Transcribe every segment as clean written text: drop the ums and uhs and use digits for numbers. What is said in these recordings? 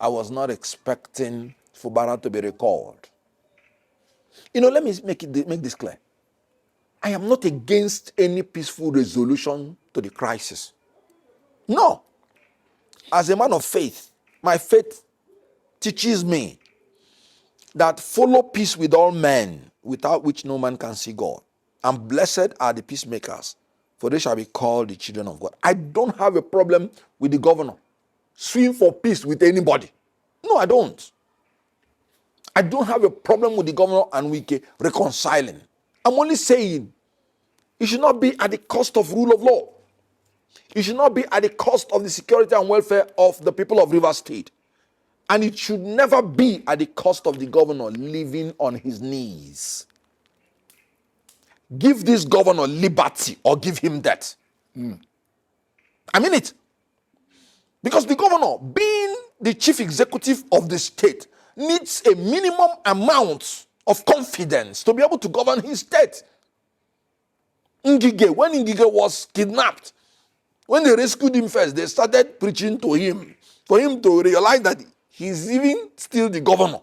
I was not expecting Fubara to be recalled. You know, let me make this clear. I am not against any peaceful resolution to the crisis. No. As a man of faith, my faith teaches me that follow peace with all men, without which no man can see God. And blessed are the peacemakers, for they shall be called the children of God. I don't have a problem with the governor suing for peace with anybody. No, I don't. I don't have a problem with the governor and Wike reconciling. I'm only saying it should not be at the cost of rule of law. It should not be at the cost of the security and welfare of the people of Rivers State. And it should never be at the cost of the governor living on his knees. Give this governor liberty or give him death. I mean it. Because the governor, being the chief executive of the state, needs a minimum amount of confidence to be able to govern his state. Ngige, when Ngige was kidnapped, when they rescued him first, they started preaching to him for him to realize that he's even still the governor.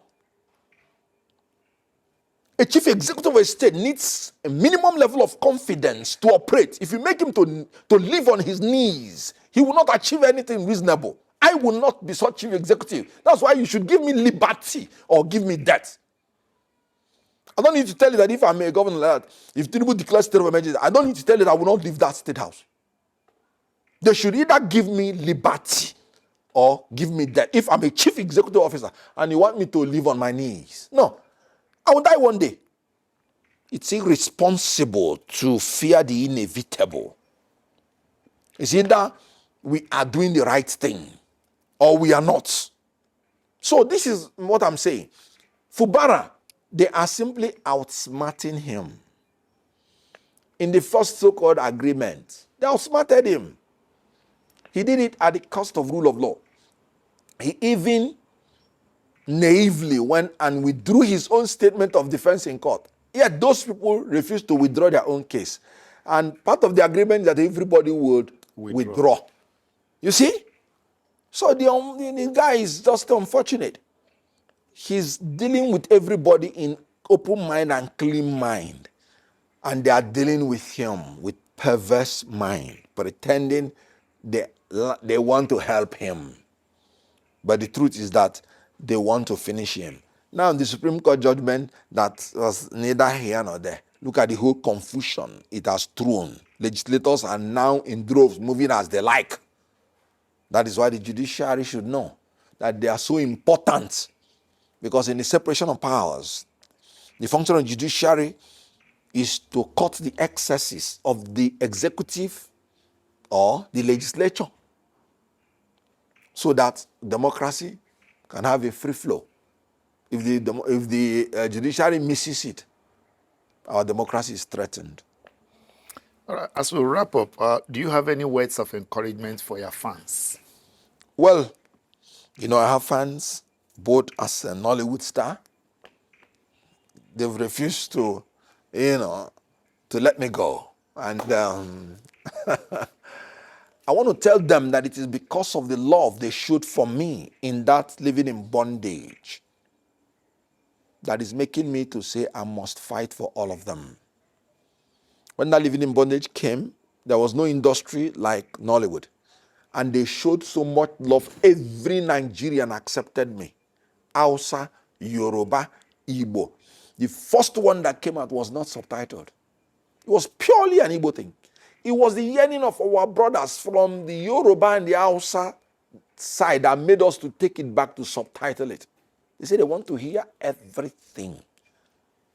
A chief executive of a state needs a minimum level of confidence to operate. If you make him to live on his knees, he will not achieve anything reasonable. I will not be such chief executive. That's why you should give me liberty or give me death. I don't need to tell you that if I'm a governor like that, if TINUBU declares state of emergency, I don't need to tell you that I will not leave that state house. They should either give me liberty or give me death. If I'm a chief executive officer and you want me to live on my knees, no. I will die one day. It's irresponsible to fear the inevitable. It's either we are doing the right thing or we are not. So this is what I'm saying. Fubara, they are simply outsmarting him. In the first so-called agreement, they outsmarted him. He did it at the cost of rule of law. He even naively went and withdrew his own statement of defense in court. Yet those people refused to withdraw their own case. And part of the agreement that everybody would withdraw. You see? So the guy is just unfortunate. He's dealing with everybody in open mind and clean mind. And they are dealing with him with perverse mind, pretending they want to help him. But the truth is that they want to finish him. Now, the Supreme Court judgment that was neither here nor there. Look at the whole confusion it has thrown. Legislators are now in droves moving as they like. That is why the judiciary should know that they are so important. Because in the separation of powers, the function of the judiciary is to cut the excesses of the executive or the legislature so that democracy can have a free flow. If the judiciary misses it, our democracy is threatened. All right, as we wrap up, do you have any words of encouragement for your fans? Well, you know, I have fans both as a Nollywood star. They've refused to, to let me go. And I want to tell them that it is because of the love they showed for me in that living in bondage that is making me to say I must fight for all of them. When that living in bondage came, there was no industry like Nollywood. And they showed so much love. Every Nigerian accepted me. Hausa, Yoruba, Igbo. The first one that came out was not subtitled. It was purely an Igbo thing. It was the yearning of our brothers from the Yoruba and the Hausa side that made us to take it back to subtitle it. They say they want to hear everything.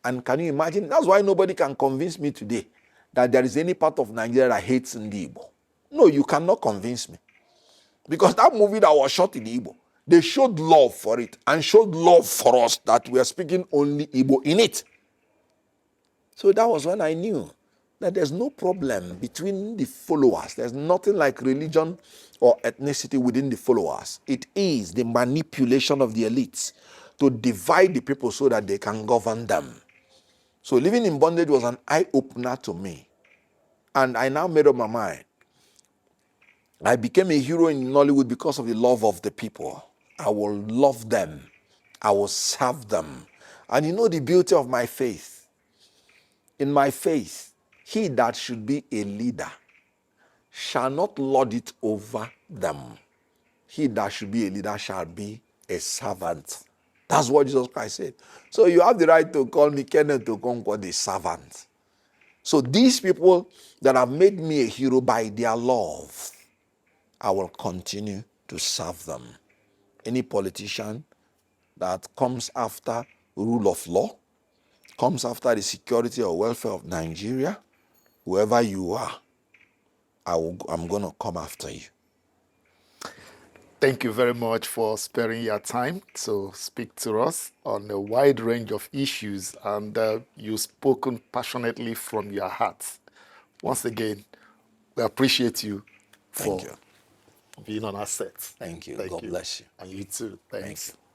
And can you imagine? That's why nobody can convince me today that there is any part of Nigeria that hates Ndi Igbo. No, you cannot convince me. Because that movie that was shot in Igbo, they showed love for it and showed love for us that we are speaking only Igbo in it. So that was when I knew that there's no problem between the followers. There's nothing like religion or ethnicity within the followers. It is the manipulation of the elites to divide the people so that they can govern them. So living in bondage was an eye-opener to me. And I now made up my mind. I became a hero in Nollywood because of the love of the people. I will love them. I will serve them. And you know the beauty of my faith? In my faith, he that should be a leader shall not lord it over them. He that should be a leader shall be a servant. That's what Jesus Christ said. So you have the right to call me Kenneth Okonkwo the servant. So these people that have made me a hero by their love, I will continue to serve them. Any politician that comes after rule of law, comes after the security or welfare of Nigeria, whoever you are, I'm going to come after you. Thank you very much for sparing your time to speak to us on a wide range of issues, and you've spoken passionately from your heart. Once again, we appreciate you for Thank you. being on our set. Thank you. Thank God you. bless you. And you too. Thanks. Thank you.